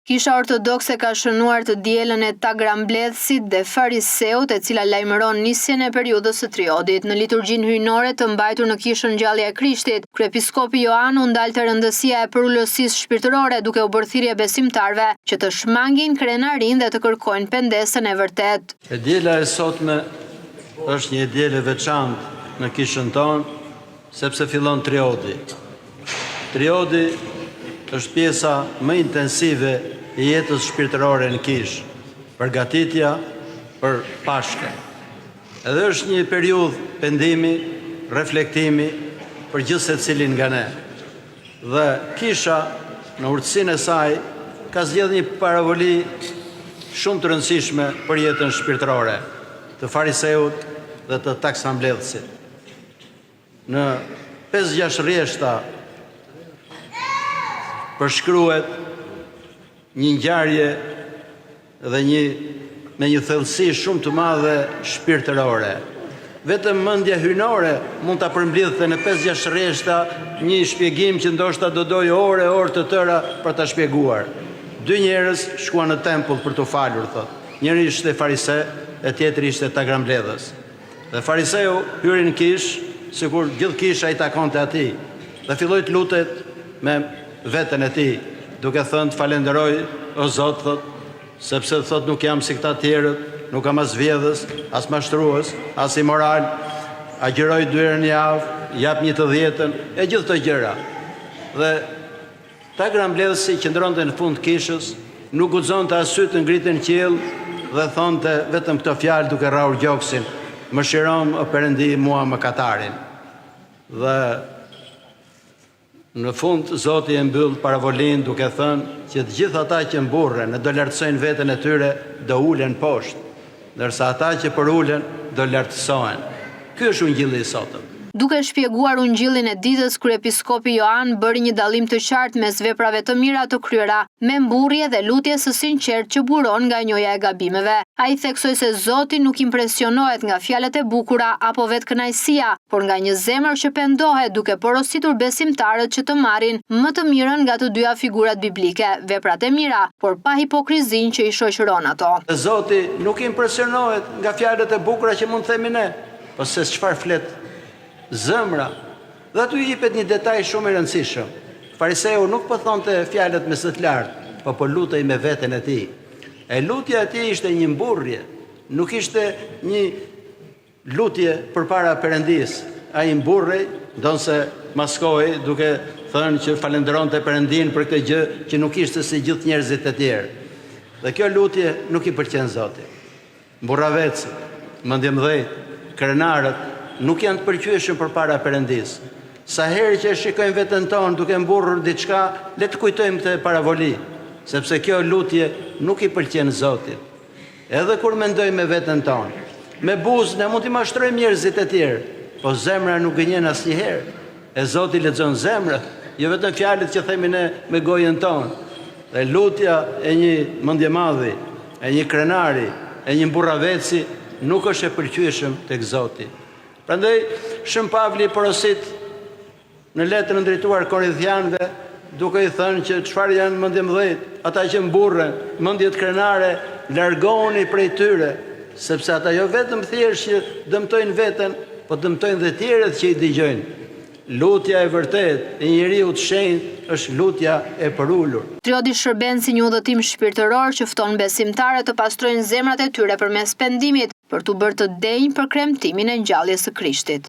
Kisha ortodokse ka shënuar të dielën e Tagrambledhësit dhe Fariseut, e cila lajmëron nisjen e periudhës së triodit. Në liturgjinë hyjnore të mbajtur në kishën Ngjallja e Krishtit, kryepiskopi Joan u ndal te rëndësia e perullosisë shpirtërore, duke u bërë thirrje besimtarëve që të shmangin krenarinë dhe të kërkojnë pendesën e vërtetë. E diela e sotme është një dielë e veçantë në kishën tonë, sepse fillon triodi. Triodi është pjesa më intensive e jetës shpirtërore në kishë, përgatitja për Pashkën. Edhe është një periudhë pendimi, reflektimi për gjithë secilin nga ne. Dhe kisha në urtësinë e saj ka zgjedhur një paravoli shumë të rëndësishme për jetën shpirtërore të Fariseut dhe të Tagrambledhësit. Në 5-6 rrjeshta përshkruhet një ngjarje dhe me një thellësi shumë të madhe shpirtërore. Vetëm mendja hyjnore mund ta përmbledhte në 5-6 rrjeshta një shpjegim që ndoshta do dojë orë të tëra për ta shpjeguar. 2 njerëz shkuan në tempull për të falur, thotë. Njëri ishte farise, e tjetri ishte Tagrambledhës. Dhe fariseu hyri në kishë, sikur gjithë kisha i takonte atij, dhe filloi të lutet me veten e tij, duke thënë të falenderoj o Zot, thot, sepse thot nuk jam si këta tjerët, nuk kam as vjedhës, as mashtrues, as imoral, agjëroj 2 herë në javë, jap 1 të 10, e gjithë të gjëra. Dhe Tagrambledhësi qëndronte në fund kishës, nuk guxonte as sy të ngritën në qiell dhe thonte vetëm këto fjalë duke rrahur gjoksin: "Mëshirom o Perëndi mua mëkatarin." Dhe në fund, Zoti e mbyll paravolin duke thënë që të gjithë ata që mburren e do lartësojnë veten e tyre do ulen poshtë, ndërsa ata që përulen do lartësohen. Ky është ungjilli i sotëm. Duke shpjeguar ungjillin e ditës, kryepiskopi Joan bëri një dallim të qartë mes veprave të mira të kryera me mburrje dhe lutje së sinqertë që buron nga njoja e gabimeve. Ai theksoi se Zoti nuk impresionohet nga fjalët e bukura apo vetkënaqësia, por nga një zemër që pendohet, duke porositur besimtarët që të marrin më të mirën nga të dyja figurat biblike, veprat e mira, por pa hipokrizinë që i shoqëron ato. Zoti nuk impresionohet nga fjalët e bukura që mund të themi ne, po se çfarë flet zemra. Dhe aty jepet një detaj shumë i rëndësishëm. Fariseu nuk po thonte fjalët me së të lartë, po lutej me veten e tij. E lutja e tij ishte një mburrje, nuk ishte një lutje përpara Perëndis. Ai mburrej, ndonse maskohej duke thënë që falenderonte Perëndin për këtë gjë që nuk ishte si gjithë njerëzit e tjerë. Dhe kjo lutje nuk i pëlqen Zotit. Mburravecët, mendjemdhejt, krenarët nuk janë të pëlqyeshëm përpara Perëndis. Sa herë që shikojmë veten tonë duke mburrur diçka, le të kujtojmë këtë paravoli, sepse kjo lutje nuk i pëlqen Zotit. Edhe kur mendojmë me veten tonë, me buzë ne mund të mashtrojmë njerëzit e tjerë, po zemra nuk gënjen asnjëherë. E Zoti lexon zemrat, jo vetëm fjalët që themi ne me gojën tonë. Dhe lutja e një mendjemadhi, e një krenari, e një mburraveci nuk është e pëlqyeshëm tek Zoti. Prandaj Shën Pavli porosit në letrën drejtuar Korinthianëve duke i thënë që çfarë janë mendjemdhejt, ata që mburren, mendjet krenare, largohuni prej tyre, sepse ata jo vetëm thjesht që dëmtojnë veten, po dëmtojnë dhe tjerët që i dëgjojnë. Lutja e vërtet e njeriu të shenjtë është lutja e përulur. Triodi shërben si një udhëtim shpirtëror që fton besimtarët të pastrojnë zemrat e tyre përmes pendimit, për të bërë të denjë për kremtimin e ngjalljes së Krishtit.